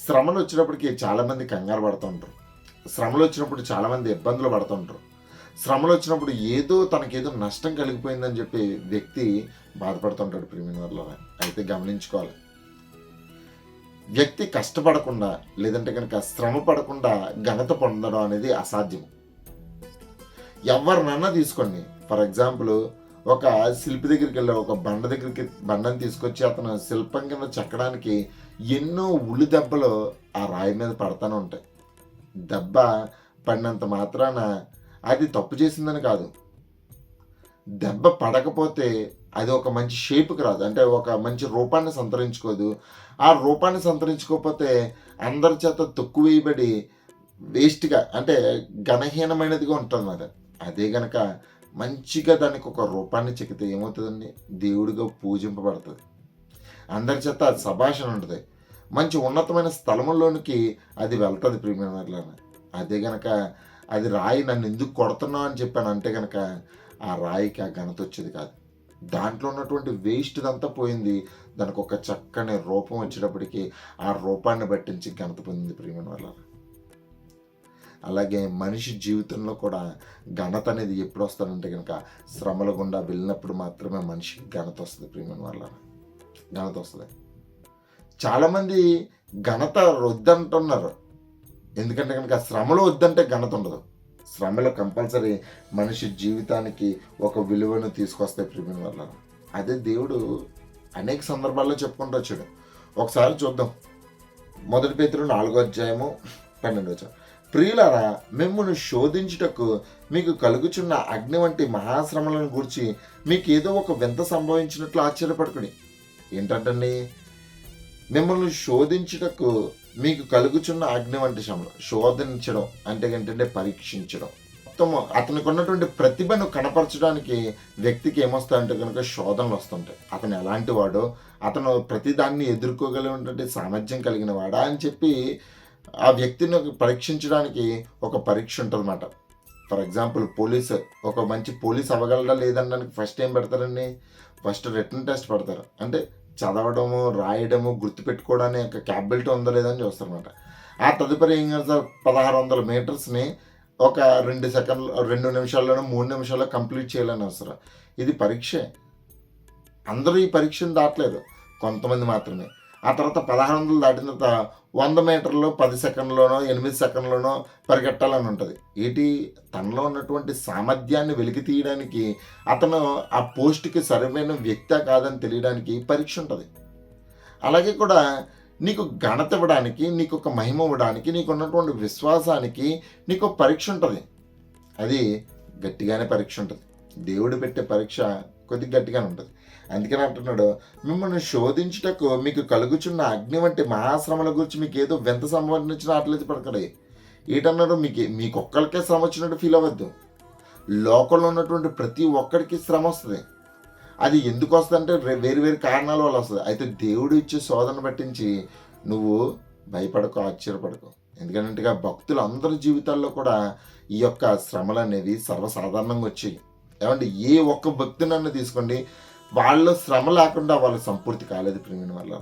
శ్రమలు వచ్చినప్పటికీ చాలామంది కంగారు పడుతుంటారు. శ్రమలు వచ్చినప్పుడు చాలామంది ఇబ్బందులు పడుతుంటారు. శ్రమలు వచ్చినప్పుడు తనకేదో నష్టం కలిగిపోయిందని చెప్పి వ్యక్తి బాధపడుతుంటాడు ప్రియమైన వాళ్ళ. అయితే గమనించుకోవాలి, వ్యక్తి కష్టపడకుండా లేదంటే కనుక శ్రమ పడకుండా ఘనత పొందడం అనేది అసాధ్యం. ఎవరినన్నా తీసుకోండి, ఫర్ ఎగ్జాంపుల్ ఒక శిల్పి దగ్గరికి వెళ్ళి ఒక బండని తీసుకొచ్చి అతను శిల్పం కింద చెక్కడానికి ఎన్నో ఉలి దెబ్బలు ఆ రాయి మీద పడతానే ఉంటాయి. దెబ్బ పడినంత మాత్రాన అది తప్పు చేసిందని కాదు. దెబ్బ పడకపోతే అది ఒక మంచి షేప్కి రాదు, అంటే ఒక మంచి రూపాన్ని సంతరించుకోదు. ఆ రూపాన్ని సంతరించుకోకపోతే అందరి చేత తక్కువ వేయబడి వేస్ట్గా, అంటే ఘనహీనమైనదిగా ఉంటుంది. అదే గనక మంచిగా దానికి ఒక రూపాన్ని చెక్కితే ఏమవుతుందండి? దేవుడిగా పూజింపబడుతుంది. అందరి చేత అది సంభాషణ ఉంటుంది, మంచి ఉన్నతమైన స్థలంలోనికి అది వెళ్తుంది ప్రియమైన వాళ్ళని. అదే గనక అది రాయి నన్ను ఎందుకు కొడుతున్నావు అని చెప్పాను అంటే కనుక ఆ రాయికి ఆ ఘనత వచ్చేది కాదు. దాంట్లో ఉన్నటువంటి వేస్ట్దంతా పోయింది, దానికి ఒక చక్కని రూపం వచ్చేటప్పటికి ఆ రూపాన్ని పట్టించి ఘనత పొందింది ప్రియమైన వాళ్ళ. అలాగే మనిషి జీవితంలో కూడా ఘనత అనేది ఎప్పుడు వస్తుందంటే కనుక శ్రమల గుండా వెళ్ళినప్పుడు మాత్రమే మనిషికి ఘనత వస్తుంది ప్రియమైన వాళ్ళ. ఘనత వస్తుంది. చాలామంది ఘనత వద్దంటున్నారు, ఎందుకంటే కనుక శ్రమలో వద్దంటే ఘనత ఉండదు. శ్రమలో కంపల్సరీ మనిషి జీవితానికి ఒక విలువను తీసుకొస్తాయి ప్రియమైన వాళ్ళ. అదే దేవుడు అనేక సందర్భాల్లో చెప్పుకుంటూ వచ్చాడు. ఒకసారి చూద్దాం, 1 పేతురు 4:12. ప్రియులారా, మిమ్మును శోధించుటకు మీకు కలుగుచున్న అగ్ని వంటి మహాశ్రమలను గురించి మీకు ఏదో ఒక వింత సంభవించినట్లు ఆశ్చర్యపడుకుని. ఏంటంటండి? మిమ్మల్ని శోధించుటకు మీకు కలుగుచున్న అగ్ని వంటి శ్రమలు. శోధించడం అంటే ఏంటంటే పరీక్షించడం. మొత్తం అతనికి ఉన్నటువంటి ప్రతిభను కనపరచడానికి వ్యక్తికి ఏమొస్తాయంటే కనుక శోధనలు వస్తుంటాయి. అతను ఎలాంటి వాడో, అతను ప్రతిదాన్ని ఎదుర్కోగలిగినటువంటి సామర్థ్యం కలిగిన వాడా అని చెప్పి ఆ వ్యక్తిని పరీక్షించడానికి ఒక పరీక్ష ఉంటుందన్నమాట. ఫర్ ఎగ్జాంపుల్ ఒక మంచి పోలీస్ అవ్వగలడా లేదనడానికి ఫస్ట్ ఏం పెడతారండి? ఫస్ట్ రిటన్ టెస్ట్ పెడతారు. అంటే చదవడము, రాయడము, గుర్తుపెట్టుకోవడానికి ఒక క్యాపబిలిటీ ఉందో లేదని చూస్తారన్నమాట. ఆ తదుపరి ఏం చేస్తారు? 1600 మీటర్స్ని ఒక 2 నిమిషాల్లోనో 3 నిమిషాల్లో కంప్లీట్ చేయాలని వస్తారు. ఇది పరీక్షే. అందరూ ఈ పరీక్షను దాటలేదు, కొంతమంది మాత్రమే. ఆ తర్వాత 1600 దాటిన తర్వాత 100 మీటర్లు 10 సెకండ్లోనో 8 సెకండ్లోనో పరిగెట్టాలని ఉంటుంది. తనలో ఉన్నటువంటి సామర్థ్యాన్ని వెలికి తీయడానికి, అతను ఆ పోస్ట్కి సరైన వ్యక్తి కాదని తెలియడానికి పరీక్ష ఉంటుంది. అలాగే కూడా నీకు ఘనత ఇవ్వడానికి, నీకు ఒక మహిమ ఇవ్వడానికి, నీకు ఉన్నటువంటి విశ్వాసానికి నీకు పరీక్ష ఉంటుంది. అది గట్టిగానే పరీక్ష ఉంటుంది. దేవుడు పెట్టే పరీక్ష కొద్దిగా గట్టిగానే ఉంటుంది. అందుకని అంటున్నాడు, మిమ్మల్ని శోధించుటకు మీకు కలుగుచున్న అగ్ని వంటి మహాశ్రమల గురించి మీకు ఏదో వింత సంబంధించిన అట్లయితే పడకడే. ఏంటన్నాడు? మీకు ఒక్కరికే శ్రమ వచ్చినట్టు ఫీల్ అవ్వద్దు. లోకంలో ఉన్నటువంటి ప్రతి ఒక్కరికి శ్రమ వస్తుంది. అది ఎందుకు వస్తుందంటే వేరు వేరు కారణాల వల్ల వస్తుంది. అయితే దేవుడు ఇచ్చే శోధన పట్టించి నువ్వు భయపడకు, ఆశ్చర్యపడకు. ఎందుకంటే భక్తులు అందరి జీవితాల్లో కూడా ఈ యొక్క శ్రమలు అనేవి సర్వసాధారణంగా వచ్చాయి. ఏమంటే ఏ ఒక్క భక్తునన్నా తీసుకోండి, వాళ్ళ శ్రమ లేకుండా వాళ్ళు సంపూర్తి కాలేదు ప్రియమైన వాళ్ళ.